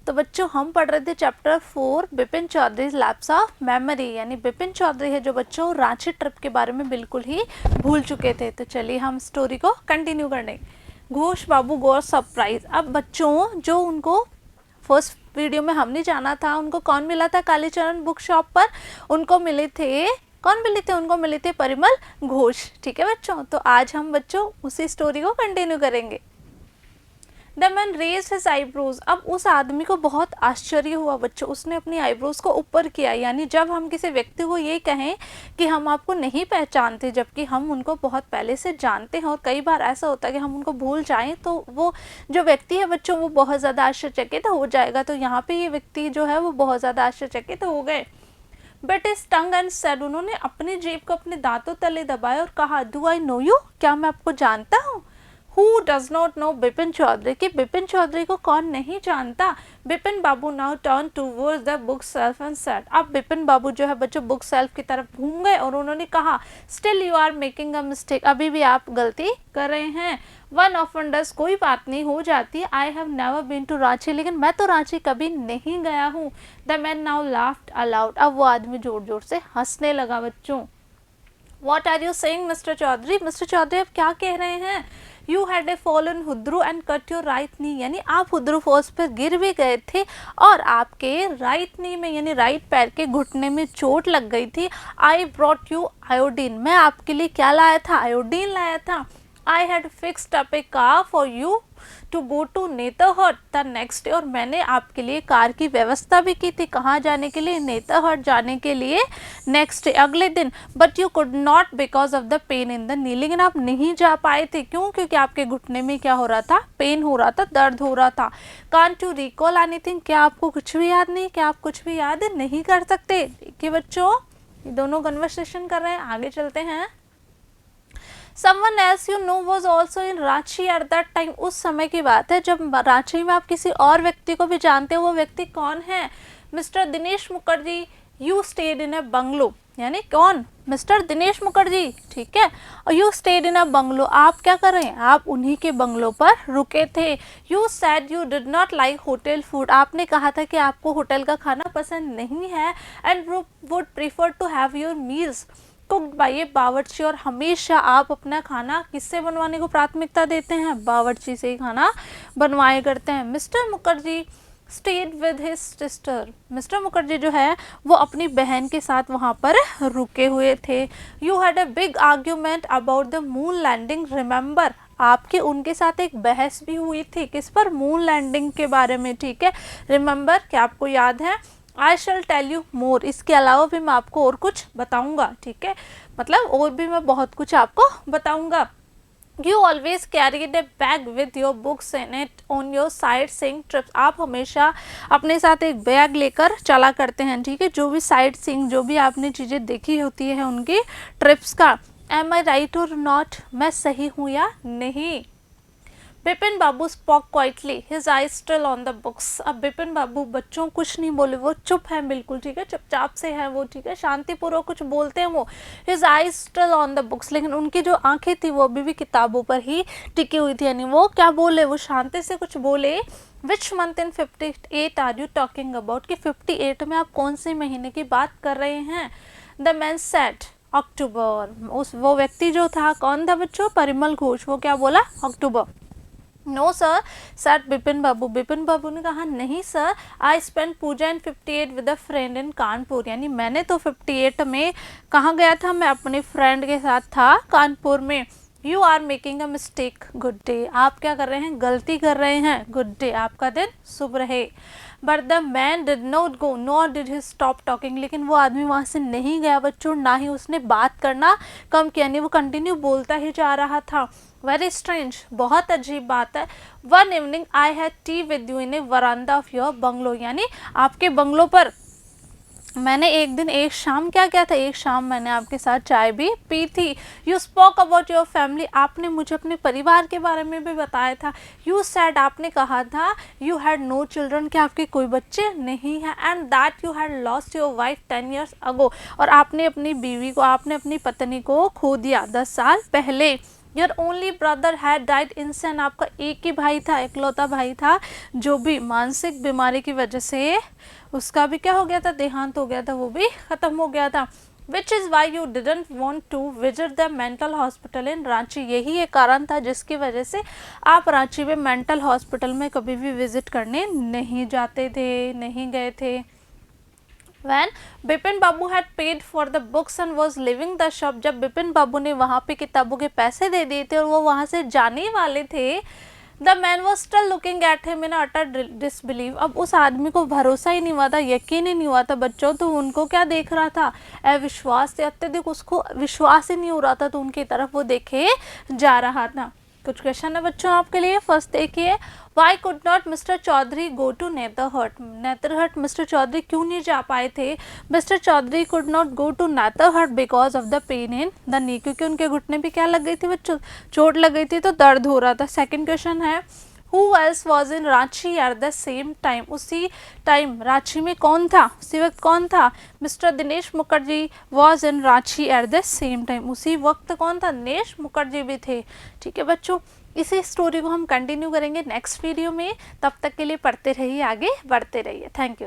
तो बच्चों हम पढ़ रहे थे chapter 4 Bipin Choudhury lapse of memory, यानी बिपिन चौधरी है जो बच्चों रांची ट्रिप के बारे में बिल्कुल ही भूल चुके थे। तो चलिए हम स्टोरी को कंटिन्यू करने। घोष बाबू गॉट सरप्राइज। अब बच्चों जो उनको फर्स्ट वीडियो में हमने जाना था, उनको कौन मिला था कालीचरण बुक शॉप पर, उनको मिले थे, कौन मिले थे, उनको मिले थे परिमल घोष। ठीक है बच्चों, तो आज हम बच्चों उसी स्टोरी को कंटिन्यू करेंगे। The man raised his eyebrows. अब उस आदमी को बहुत आश्चर्य हुआ बच्चों, उसने अपनी आईब्रोज को ऊपर किया। यानी जब हम किसी व्यक्ति को ये कहें कि हम आपको नहीं पहचानते जबकि हम उनको बहुत पहले से जानते हैं, और कई बार ऐसा होता है कि हम उनको भूल जाएं, तो वो जो व्यक्ति है बच्चों वो बहुत ज़्यादा आश्चर्यचकित हो जाएगा। तो यहाँ पे ये व्यक्ति जो है वो बहुत ज़्यादा आश्चर्यचकित हो गए। But is tongue and said, उन्होंने अपनी जेब को अपने दांतों तले दबाया और कहा, डू आई नो यू, क्या मैं आपको जानता हूँ? Who does not know Bipin Chaudhary, कि बिपिन चौधरी को कौन नहीं जानता। Bipin Babu now turn towards the book shelf and said, अब बिपिन बाबू जो है बच्चों बुक सेल्फ की तरफ घूम गए और उन्होंने कहा, still you are making a mistake, अभी भी आप गलती कर रहे हैं। वन ऑफन डज, कोई बात नहीं, हो जाती है। I have never been to Ranchi, लेकिन मैं तो रांची कभी नहीं गया हूँ। The man now laughed aloud, अब वो आदमी जोर जोर से हंसने लगा बच्चों। What are you saying mister Chaudhary, mister Chaudhary आप क्या कह रहे हैं? You had a fallen Hudru and cut your right knee, यानी आप हुद्रू फोर्स पर गिर भी गए थे और आपके राइट नी में यानी राइट पैर के घुटने में चोट लग गई थी। आई ब्रॉट यू आयोडीन, मैं आपके लिए क्या लाया था? आयोडीन लाया था। I had fixed up a car for you to go to Netarhat the next day, और मैंने आपके लिए कार की व्यवस्था भी की थी, कहाँ जाने के लिए? नेतरहट जाने के लिए नेक्स्ट डे, अगले दिन। But you could not because of the pain in the नी, लेकिन आप नहीं जा पाए थे, क्यों? क्योंकि आपके घुटने में क्या हो रहा था? पेन हो रहा था, दर्द हो रहा था। कांट यू रिकॉल एनीथिंग, क्या आपको कुछ भी याद नहीं? क्या आप कुछ भी याद नहीं कर सकते? देखिए बच्चों ये दोनों कन्वर्सेशन कर रहे हैं, आगे चलते हैं। Someone else you know was also in Ranchi at that time, उस समय की बात है जब रांची में आप किसी और व्यक्ति को भी जानते हो। वो व्यक्ति कौन है? Mister Dinesh Mukherjee, you stayed in a bungalow, यानी कौन? मिस्टर दिनेश मुखर्जी, ठीक है। और you stayed in a bungalow, आप क्या कर रहे हैं? आप उन्हीं के बंगलो पर रुके थे। You sad you did not like hotel food, आपने कहा था कि आपको होटल का खाना पसंद नहीं है। And would prefer to have your meals cooked by a bawarchi, और हमेशा आप अपना खाना किससे बनवाने को प्राथमिकता देते हैं? बावर्ची से ही खाना बनवाए करते हैं। Mister Mukherjee stayed with his sister, mister Mukherjee जो है वो अपनी बहन के साथ वहाँ पर रुके हुए थे। You had a big argument about the moon landing, remember, आपके उनके साथ एक बहस भी हुई थी, किस पर? मून लैंडिंग के बारे में, ठीक है। रिमेंबर, क्या आपको याद है? आई शैल टेल यू मोर, इसके अलावा भी मैं आपको और कुछ बताऊंगा, ठीक है, मतलब और भी मैं बहुत कुछ आपको बताऊंगा। You always carried A bag with your books in it on your side seeing trips, आप हमेशा अपने साथ एक बैग लेकर चला करते हैं, ठीक है, जो भी साइड सीइंग, जो भी आपने चीज़ें देखी होती है उनकी ट्रिप्स का। Am I right or not, मैं सही हूँ या नहीं? Bipin Babu spoke quietly, his eyes still on the books, अब बिपिन बाबू बच्चों कुछ नहीं बोले, वो चुप है बिल्कुल, ठीक है, चुपचाप से है वो, ठीक है, शांतिपूर्वक कुछ बोलते हैं वो। His eyes still on the books, लेकिन उनकी जो आंखें थी वो अभी भी किताबों पर ही टिकी हुई थी, यानी वो क्या बोले? वो शांति से कुछ बोले। Which month in 58 are you talking about, कि 58 में आप कौन से महीने की बात कर रहे हैं? द मैन सेड अक्टूबर, उस वो व्यक्ति जो था कौन था बच्चों? परिमल घोष, वो क्या बोला? October. No sir, sir Bipin Babu, Bipin Babu ने कहा नहीं sir, I spend Puja in 58 with a friend in Kanpur, यानी मैंने तो 58 में कहाँ गया था? मैं अपने फ्रेंड के साथ था कानपुर में। You are making a mistake, good day, आप क्या कर रहे हैं? गलती कर रहे हैं, गुड डे, आपका दिन शुभ रहे। But the man did not go not did he stop talking, लेकिन वो आदमी वहाँ से नहीं गया बच्चों, ना ही उसने बात करना कम किया, यानी वो कंटिन्यू बोलता ही जा रहा था। वेरी स्ट्रेंज, बहुत अजीब बात है। One evening I had T with you in A veranda of your bungalow, यानी आपके बंगलो पर मैंने एक दिन, एक शाम क्या किया था? एक शाम मैंने आपके साथ चाय भी पी थी। You spoke about your family, आपने मुझे अपने परिवार के बारे में भी बताया था। यू सैड, आपने कहा था, यू हैड नो चिल्ड्रन, कि आपके कोई बच्चे नहीं हैं। And that you had lost your wife 10 years अगो, और आपने अपनी बीवी को, आपने अपनी पत्नी को खो दिया 10 साल पहले। Your only brother had died instant, आपका एक ही भाई था, इकलौता भाई था जो भी मानसिक बीमारी की वजह से उसका भी क्या हो गया था, देहांत हो गया था, वो भी ख़त्म हो गया था। Which is why you didn't want to visit the mental hospital in Ranchi, यही एक कारण था जिसकी वजह से आप रांची में मेंटल हॉस्पिटल में कभी भी विजिट करने नहीं जाते थे, नहीं गए थे। When Bipin Babu had paid for the books and was leaving the shop, जब बिपिन बाबू ने वहाँ पे किताबों के पैसे दे दिए थे और वो वहाँ से जाने वाले थे, the man was still looking at him in utter disbelieve, अब उस आदमी को भरोसा ही नहीं हुआ था, यकीन ही नहीं हुआ था बच्चों, तो उनको क्या देख रहा था, अविश्वास से, अत्यधिक उसको विश्वास ही नहीं हो रहा था, तो उनकी तरफ वो देखे जा रहा था। कुछ क्वेश्चन है बच्चों आपके लिए। फर्स्ट देखिए, why could not mister Chaudhary go to Netarhat, Netarhat mister Chaudhary क्यों नहीं जा पाए थे, mister Chaudhary could not go to Netarhat because of the pain in the knee, क्योंकि उनके घुटने पे क्या लग गई थी बच्चों, चोट लग गई थी, तो दर्द हो रहा था। सेकंड क्वेश्चन है, Who else was in Ranchi at the same time, उसी टाइम रांची में कौन था, उसी वक्त कौन था, mister Dinesh Mukherjee was in Ranchi at the same time, उसी वक्त कौन था, दिनेश मुखर्जी भी थे। ठीक है बच्चों, इसी स्टोरी को हम कंटिन्यू करेंगे नेक्स्ट वीडियो में, तब तक के लिए पढ़ते रहिए, आगे बढ़ते रहिए। Thank you.